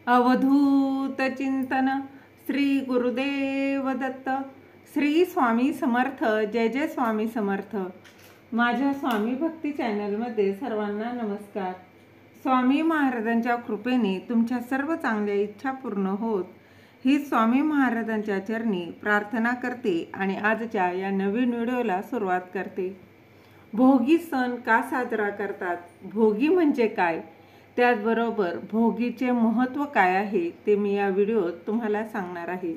अवधूत चिंतन श्री गुरुदेव दत्त. श्री स्वामी समर्थ. जय जय स्वामी समर्थ. माझ्या स्वामी भक्ती चॅनलमध्ये सर्वांना नमस्कार. स्वामी महाराजांच्या कृपेने तुमच्या सर्व चांगल्या इच्छा पूर्ण होत ही स्वामी महाराजांच्या चरणी प्रार्थना करते आणि आजच्या या नवीन व्हिडिओला सुरुवात करते. भोगी सण का साजरा करतात, भोगी म्हणजे काय, त्याचबरोबर भोगीचे महत्त्व काय आहे ते मी या व्हिडिओत तुम्हाला सांगणार आहे.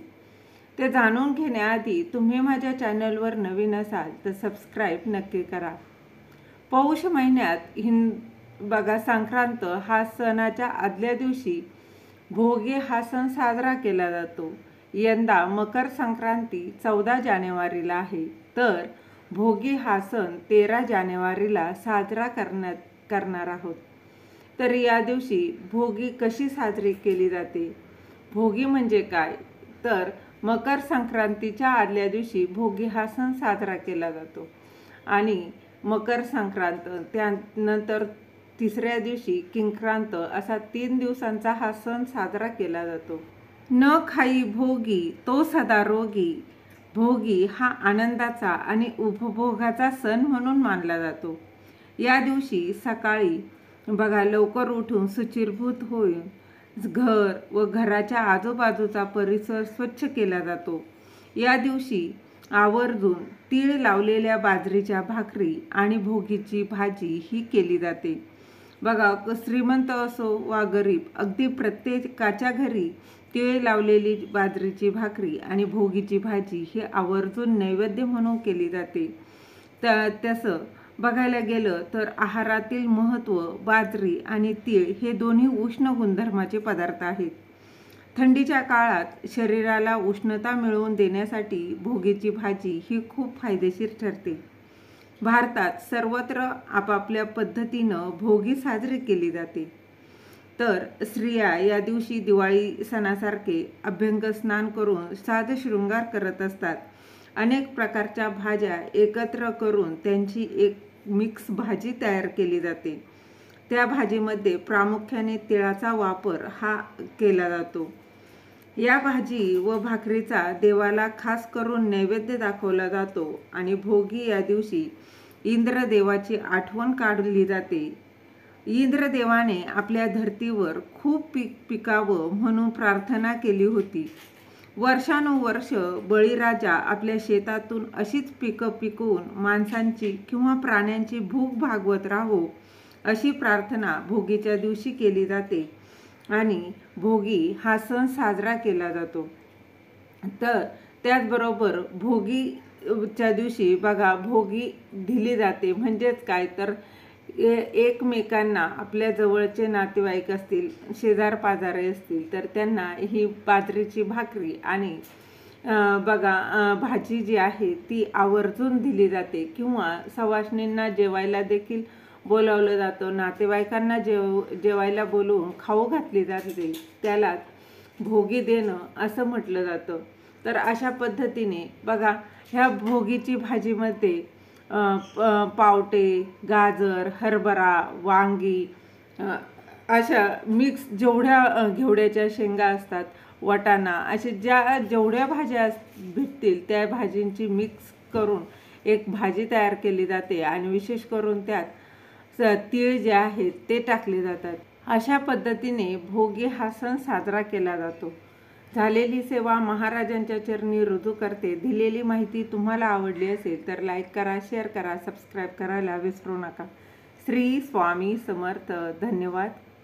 ते जाणून घेण्याआधी तुम्ही माझ्या चॅनलवर नवीन असाल तर सबस्क्राईब नक्की करा. पौष महिन्यात बघा संक्रांत हा सणाच्या आदल्या दिवशी भोगी हा सण साजरा केला जातो. यंदा मकर संक्रांती 14 जानेवारीला आहे, तर भोगी हा सण 13 जानेवारीला साजरा करणार आहोत. तर या दिवशी भोगी कशी साजरी केली जाते, भोगी म्हणजे काय, तर मकर संक्रांतीच्या आदल्या दिवशी भोगी हा सण साजरा केला जातो आणि मकर संक्रांत त्यानंतर तिसऱ्या दिवशी किंक्रांत असा 3 दिवसांचा हा सण साजरा केला जातो. न खाई भोगी तो सदा रोगी. भोगी हा आनंदाचा आणि उपभोगाचा सण म्हणून मानला जातो. या दिवशी सकाळी बघा लवकर उठून शुचिर्भूत होऊन घर व घराच्या आजूबाजूचा परिसर स्वच्छ केला जातो. या दिवशी आवर्जून तीळ लावलेल्या बाजरीच्या भाकरी आणि भोगीची भाजी ही केली जाते. बघा श्रीमंत असो वा गरीब, अगदी प्रत्येकाच्या घरी तीळ लावलेली बाजरीची भाकरी आणि भोगीची भाजी ही आवर्जून नैवेद्य म्हणून केली जाते. तसं बघायला गेलं तर आहारातील महत्त्व बाजरी आणि तीळ हे दोन्ही उष्ण गुणधर्माचे पदार्थ आहेत. थंडीच्या काळात शरीराला उष्णता मिळवून देण्यासाठी भोगीची भाजी ही खूप फायदेशीर ठरते. भारतात सर्वत्र आपापल्या पद्धतीनं भोगी साजरी केली जाते. तर स्त्रिया या दिवशी दिवाळी सणासारखे अभ्यंग स्नान करून साज शृंगार करत असतात. अनेक प्रकारच्या भाज्या एकत्र करून त्यांची एक मिक्स भाजी तयार केली जाते. त्या भाजीमध्ये प्रामुख्याने तिळाचा वापर हा केला जातो. या भाजी व भाकरीचा देवाला खास करून नैवेद्य दाखवला जातो आणि भोगी या दिवशी इंद्रदेवाची आठवण काढली जाते. इंद्रदेवाने आपल्या धर्तीवर खूप पीक पिकावं म्हणून प्रार्थना केली होती. वर्षानुवर्ष बळीराजा आपल्या शेतातून अशीच पिकं पिकवून माणसांची किंवा प्राण्यांची भूक भागवत राहो अशी प्रार्थना भोगीच्या दिवशी केली जाते आणि भोगी हा सण साजरा केला जातो. तर त्याचबरोबर भोगीच्या दिवशी बघा भोगी दिली जाते म्हणजेच काय, तर एकमेकांना आपल्या जवळचे नातेवाईक असतील, शेजार पाजारे असतील तर त्यांना ही बाजरीची भाकरी आणि बघा भाजी जी आहे ती आवर्जून दिली जाते किंवा सवाष्णींना जेवायला देखील बोलावलं जातं. नातेवाईकांना जेवायला बोलवून खाऊ घातली जाते, त्यालाच भोगी देणं असं म्हटलं जातं. तर अशा पद्धतीने बघा ह्या भोगीची भाजीमध्ये पावटे, गाजर, हरभरा, वांगी अशा मिक्स जेवढ्या घेवड्याच्या शेंगा असतात, वाटाणा, असे जेवढ्या भाज्या भेटतील त्या भाजींची मिक्स करून एक भाजी तयार केली जाते आणि विशेष करून त्यात तीळ जे आहेत ते टाकले जातात. अशा पद्धतीने भोगी हा सण साजरा केला जातो. झालेली सेवा महाराजांच्या चरणी रुजू करते. दिलेली माहिती तुम्हाला आवडली असेल तर लाईक करा, शेअर करा, सबस्क्राईब करायला विसरू नका. श्री स्वामी समर्थ. धन्यवाद.